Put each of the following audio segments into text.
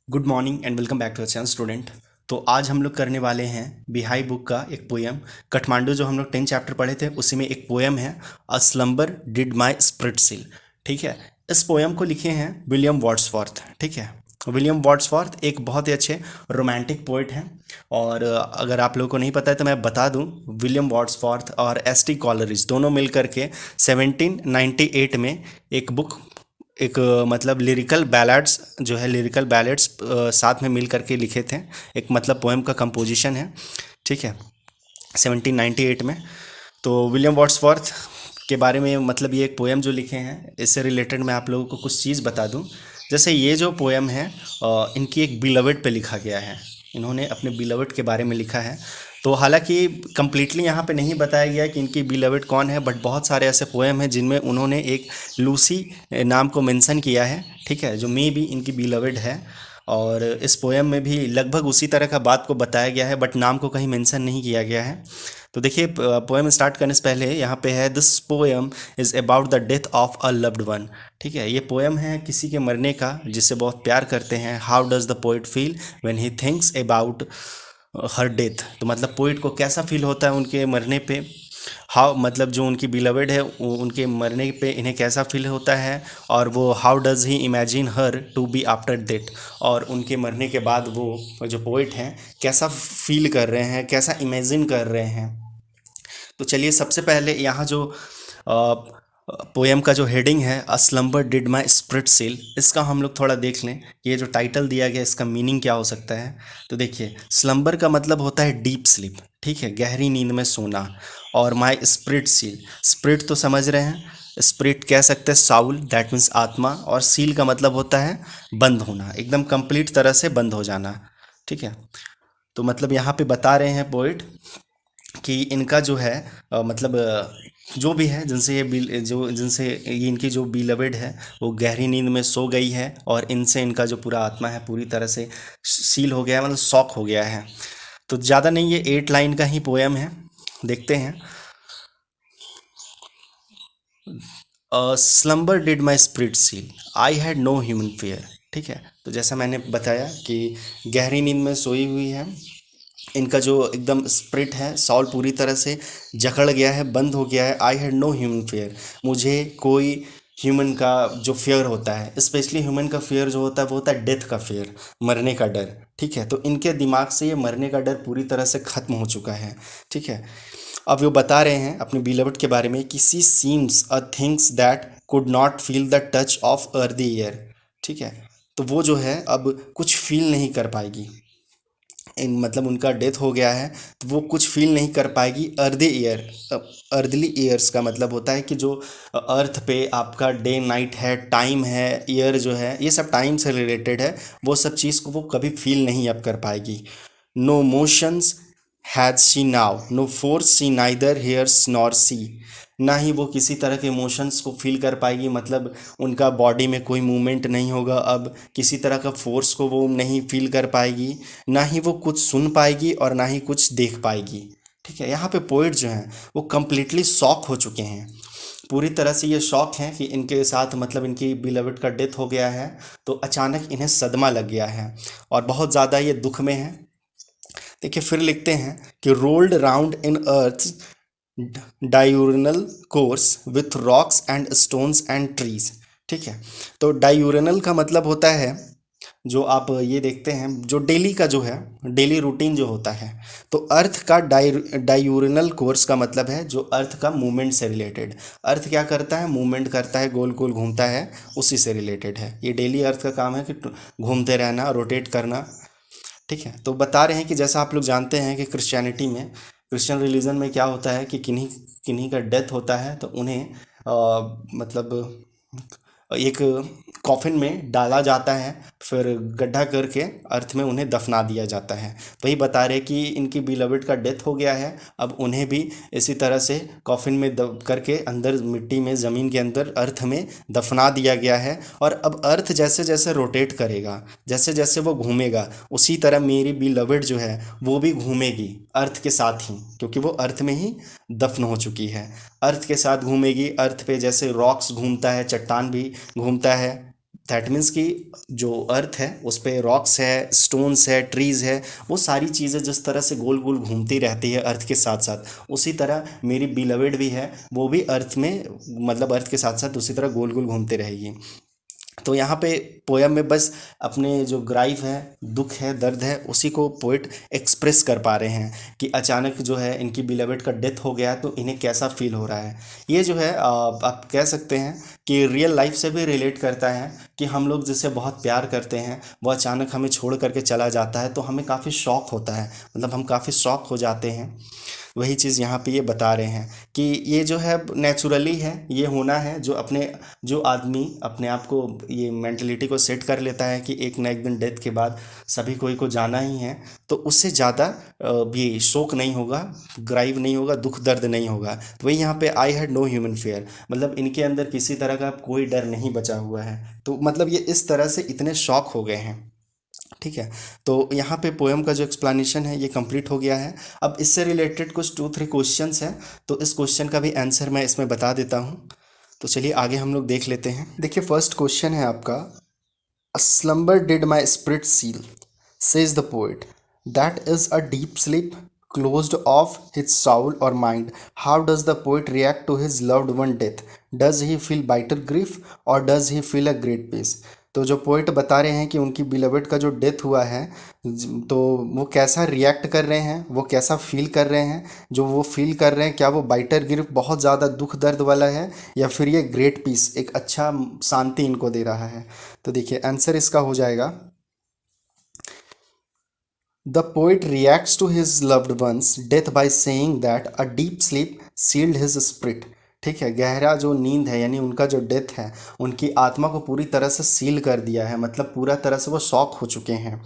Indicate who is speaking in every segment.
Speaker 1: Good morning and welcome back to a channel student. तो आज हम लोग करने वाले हैं बिहाई बुक का एक पोएम काठमांडू। जो हम लोग 10 चैप्टर पढ़े थे उसी में एक पोएम है a slumber did my spirit seal. ठीक है, इस पोएम को लिखे हैं विलियम वर्ड्सवर्थ। ठीक है, विलियम वर्ड्सवर्थ एक बहुत ही अच्छे रोमांटिक पोइट हैं। और अगर आप लोगों को नहीं पता है तो मैं बता दूं, विलियम वर्ड्सवर्थ और एस टी कॉलरिज दोनों मिल करके 1798 में एक बुक, एक मतलब लिरिकल बैलेड्स जो है, लिरिकल बैलेड्स साथ में मिल करके लिखे थे। एक मतलब पोएम का कंपोजिशन है। ठीक है, 1798 में। तो विलियम वर्ड्सवर्थ के बारे में मतलब ये एक पोएम जो लिखे हैं, इससे रिलेटेड मैं आप लोगों को कुछ चीज़ बता दूं। जैसे ये जो पोएम है इनकी एक बिलवड पे लिखा गया है। इन्होंने अपने बिलवड के बारे में लिखा है। तो हालांकि कंप्लीटली यहाँ पे नहीं बताया गया कि इनकी बिलवड कौन है, बट बहुत सारे ऐसे पोएम हैं जिनमें उन्होंने एक लूसी नाम को मेंशन किया है। ठीक है, जो मे भी इनकी बिलवड है। और इस पोएम में भी लगभग उसी तरह का बात को बताया गया है, बट नाम को कहीं मेंशन नहीं किया गया है। तो देखिए, पोएम स्टार्ट करने से पहले यहाँ पे है, this poem is about the death of a loved one. ठीक है, ये पोएम है किसी के मरने का जिससे बहुत प्यार करते हैं। How does the poet feel when he thinks about her death. तो मतलब पोइट को कैसा फील होता है उनके मरने पे। हाउ मतलब जो उनकी बिलवड है उनके मरने पे इन्हें कैसा फील होता है। और वो how does he imagine her to be after death. और उनके मरने के बाद वो जो पोइट हैं कैसा फील कर रहे हैं, कैसा इमेजिन कर रहे हैं। तो चलिए, सबसे पहले यहाँ जो पोएम का जो हेडिंग है a slumber did my spirit seal, इसका हम लोग थोड़ा देख लें कि ये जो टाइटल दिया गया इसका मीनिंग क्या हो सकता है। तो देखिए, स्लम्बर का मतलब होता है डीप स्लीप। ठीक है, गहरी नींद में सोना। और माई स्प्रिट सील, स्प्रिट तो समझ रहे हैं, स्प्रिट कह सकते हैं साउल, दैट मीन्स आत्मा। और सील का मतलब होता है बंद होना, एकदम कंप्लीट तरह से बंद हो जाना। ठीक है, तो मतलब यहाँ पे बता रहे हैं पोइट कि इनका जो है मतलब जो भी है जिनसे ये बिल जो जिनसे ये इनकी जो बिलवेड है वो गहरी नींद में सो गई है। और इनसे इनका जो पूरा आत्मा है पूरी तरह से सील हो गया है, मतलब शॉक हो गया है। तो ज़्यादा नहीं, ये 8 लाइन का ही पोएम है। देखते हैं। Slumber did my spirit seal, I had no human fear. ठीक है, तो जैसा मैंने बताया कि गहरी नींद में सोई हुई है, इनका जो एकदम स्प्रिट है सॉल पूरी तरह से जकड़ गया है, बंद हो गया है। I had no human fear, मुझे कोई ह्यूमन का जो फेयर होता है, स्पेशली ह्यूमन का फेयर जो होता है वो होता है डेथ का फेयर, मरने का डर। ठीक है, तो इनके दिमाग से ये मरने का डर पूरी तरह से ख़त्म हो चुका है। ठीक है, अब वो बता रहे हैं अपने बिलवड के बारे में कि she seems a things that could not feel the touch of earth year. ठीक है, तो वो जो है अब कुछ फील नहीं कर पाएगी। इन मतलब उनका डेथ हो गया है तो वो कुछ फील नहीं कर पाएगी। अर्धे ईयर, अर्धली ईयर्स का मतलब होता है कि जो अर्थ पे आपका डे नाइट है, टाइम है, ईयर जो है ये सब टाइम से रिलेटेड है। वो सब चीज़ को वो कभी फील नहीं अब कर पाएगी। No motions has she now, no force she neither hears nor see. ना ही वो किसी तरह के इमोशंस को फील कर पाएगी, मतलब उनका बॉडी में कोई मूवमेंट नहीं होगा अब, किसी तरह का फोर्स को वो नहीं फील कर पाएगी। ना ही वो कुछ सुन पाएगी और ना ही कुछ देख पाएगी। ठीक है, यहाँ पे पोइट जो हैं वो कम्प्लीटली शॉक हो चुके हैं। पूरी तरह से ये शॉक हैं कि इनके साथ मतलब इनकी बिलवड का डेथ हो गया है। तो अचानक इन्हें सदमा लग गया है और बहुत ज़्यादा ये दुख में है। देखिए, फिर लिखते हैं कि rolled round in earth diurnal course with rocks and stones and trees. ठीक है, तो डायूरनल का मतलब होता है, जो आप ये देखते हैं जो डेली का जो है, डेली रूटीन जो होता है। तो अर्थ का डायूरनल कोर्स का मतलब है जो अर्थ का मूवमेंट से रिलेटेड। अर्थ क्या करता है, मूवमेंट करता है, गोल गोल घूमता है, उसी से रिलेटेड है ये। डेली अर्थ का काम है कि घूमते रहना, रोटेट करना। ठीक है, तो बता रहे हैं कि जैसा आप लोग जानते हैं कि क्रिश्चियनिटी में, क्रिश्चियन रिलीजन में क्या होता है कि किन्हीं किन्हीं का डेथ होता है तो उन्हें मतलब एक कॉफिन में डाला जाता है, फिर गड्ढा करके अर्थ में उन्हें दफना दिया जाता है। वही बता रहे कि इनकी बिलवड का डेथ हो गया है, अब उन्हें भी इसी तरह से कॉफिन में दब करके अंदर मिट्टी में, ज़मीन के अंदर अर्थ में दफना दिया गया है। और अब अर्थ जैसे जैसे रोटेट करेगा, जैसे जैसे वो घूमेगा, उसी तरह मेरी बिलवड जो है वो भी घूमेगी अर्थ के साथ ही, क्योंकि वो अर्थ में ही दफन हो चुकी है। अर्थ के साथ घूमेगी, अर्थ पे जैसे रॉक्स घूमता है, चट्टान भी घूमता है, दैट मीन्स कि जो अर्थ है उस पे रॉक्स है, स्टोन्स है, ट्रीज़ है, वो सारी चीज़ें जिस तरह से गोल गोल घूमती रहती है अर्थ के साथ साथ, उसी तरह मेरी बिलवेड भी है, वो भी अर्थ में, मतलब अर्थ के साथ साथ उसी तरह गोल गोल घूमती रहेगी। तो यहाँ पे पोयम में बस अपने जो ग्राइव है, दुख है, दर्द है, उसी को पोइट एक्सप्रेस कर पा रहे हैं कि अचानक जो है इनकी बिलवेड का डेथ हो गया है तो इन्हें कैसा फील हो रहा है। ये जो है आप कह सकते हैं कि रियल लाइफ से भी रिलेट करता है कि हम लोग जिससे बहुत प्यार करते हैं वो अचानक हमें छोड़ करके चला जाता है तो हमें काफ़ी शौक होता है, मतलब हम काफ़ी शौक हो जाते हैं। वही चीज़ यहाँ पे ये बता रहे हैं कि ये जो है नेचुरली है, ये होना है, जो आदमी अपने आप को ये मेंटलिटी को सेट कर लेता है कि एक ना एक दिन डेथ के बाद सभी को जाना ही है, तो उससे ज़्यादा भी शोक नहीं होगा, ग्राइव नहीं होगा, दुख दर्द नहीं होगा। तो वही यहाँ पे I had no human fear, मतलब इनके अंदर किसी तरह का कोई डर नहीं बचा हुआ है। तो मतलब ये इस तरह से इतने शॉक हो गए हैं। ठीक है, तो यहाँ पे पोएम का जो एक्सप्लेनेशन है ये कंप्लीट हो गया है। अब इससे रिलेटेड कुछ 2-3 क्वेश्चंस हैं, तो इस क्वेश्चन का भी आंसर मैं इसमें बता देता हूँ। तो चलिए आगे हम लोग देख लेते हैं। देखिए फर्स्ट क्वेश्चन है आपका, अ slumber did my spirit seal, says the poet. That is a deep sleep, closed off his soul or mind. How does the poet react to his loved one death? Does he feel bitter grief or does he feel a great peace? तो जो poet बता रहे हैं कि उनकी beloved का जो death हुआ है, तो वो कैसा रिएक्ट कर रहे हैं, वो कैसा फील कर रहे हैं, जो वो फील कर रहे हैं क्या वो बाइटर गिरफ्ट बहुत ज़्यादा दुख दर्द वाला है या फिर ये ग्रेट पीस एक अच्छा शांति इनको दे रहा है। तो देखिए आंसर इसका हो जाएगा, the poet reacts to his loved one's death by saying that a deep sleep sealed his spirit. ठीक है, गहरा जो नींद है यानी उनका जो डेथ है उनकी आत्मा को पूरी तरह से सील कर दिया है, मतलब पूरा तरह से वो शॉक हो चुके हैं।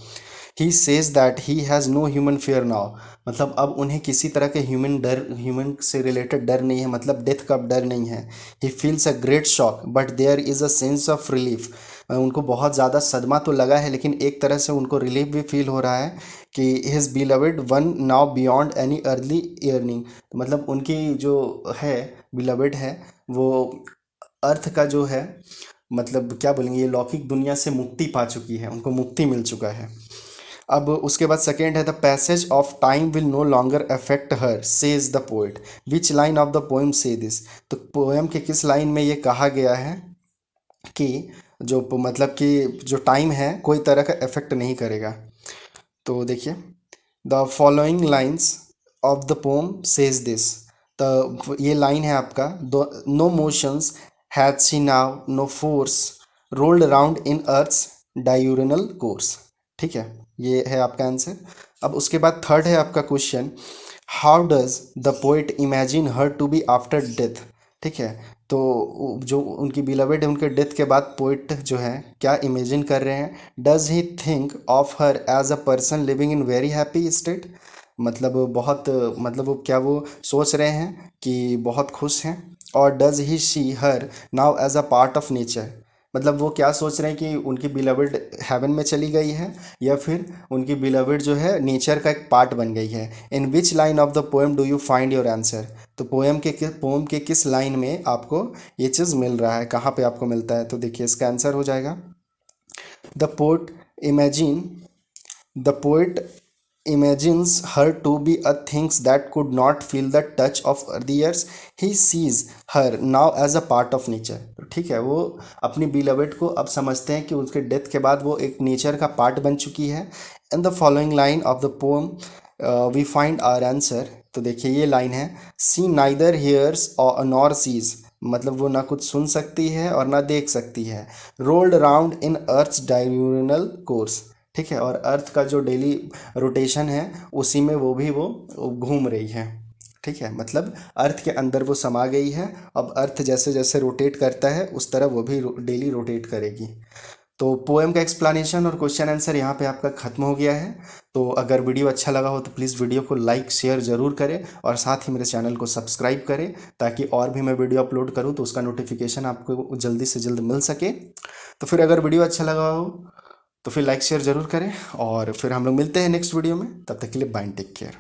Speaker 1: He says that he has no human fear now, मतलब अब उन्हें किसी तरह के ह्यूमन से रिलेटेड डर नहीं है, मतलब डेथ का डर नहीं है। He feels a great shock but there is a sense of relief, उनको बहुत ज़्यादा सदमा तो लगा है लेकिन एक तरह से उनको रिलीफ भी फील हो रहा है कि his beloved one now beyond any early yearning, मतलब उनकी जो है बिलवेड है वो अर्थ का जो है, मतलब क्या बोलेंगे, ये लौकिक दुनिया से मुक्ति पा चुकी है, उनको मुक्ति मिल चुका है। अब उसके बाद सेकेंड है, the passage of time will no longer affect her says the poet, which line of the poem says this. तो पोएम के किस लाइन में ये कहा गया है कि मतलब कि जो टाइम है कोई तरह का इफेक्ट नहीं करेगा। तो देखिए, the following lines of the poem says this, तो ये लाइन है आपका, no motions hath she now, no force rolled around in earth's diurnal course. ठीक है, ये है आपका आंसर। अब उसके बाद थर्ड है आपका question, how does the poet imagine her to be after death. ठीक है, तो जो उनकी बिलवेड है उनके डेथ के बाद पोइट जो है क्या इमेजिन कर रहे हैं, does he think of her as a person living in very happy state, मतलब बहुत, मतलब वो क्या वो सोच रहे हैं कि बहुत खुश हैं, और does he see her now as a part of nature, मतलब वो क्या सोच रहे हैं कि उनकी बिलवेड हेवन में चली गई है या फिर उनकी बिलवेड जो है नेचर का एक पार्ट बन गई है। In which line of the poem do you find your answer, तो पोएम के किस लाइन में आपको ये चीज़ मिल रहा है, कहाँ पे आपको मिलता है। तो देखिए इसका आंसर हो जाएगा, the poet imagine the poet imagines her to be a things that could not feel the touch of the earth. He sees her now as a part of nature। तो ठीक है, वो अपनी बिलवेड को अब समझते हैं कि उसके डेथ के बाद वो एक नेचर का पार्ट बन चुकी है। In the following line of the poem we find our answer. तो देखिए ये लाइन है, सी नाइदर हियर्स और नॉर सीज, मतलब वो ना कुछ सुन सकती है और ना देख सकती है। Rolled around in earth's diurnal course, ठीक है, और अर्थ का जो डेली रोटेशन है उसी में वो घूम रही है। ठीक है, मतलब अर्थ के अंदर वो समा गई है, अब अर्थ जैसे जैसे रोटेट करता है उस तरह वो भी डेली रोटेट करेगी। तो पोएम का एक्सप्लेनेशन और क्वेश्चन आंसर यहाँ पे आपका ख़त्म हो गया है। तो अगर वीडियो अच्छा लगा हो तो प्लीज़ वीडियो को लाइक शेयर ज़रूर करें और साथ ही मेरे चैनल को सब्सक्राइब करें, ताकि और भी मैं वीडियो अपलोड करूँ तो उसका नोटिफिकेशन आपको जल्दी से जल्द मिल सके। तो फिर अगर वीडियो अच्छा लगा हो तो फिर लाइक शेयर ज़रूर करें और फिर हम लोग मिलते हैं नेक्स्ट वीडियो में। तब तक के लिए बाय, टेक केयर।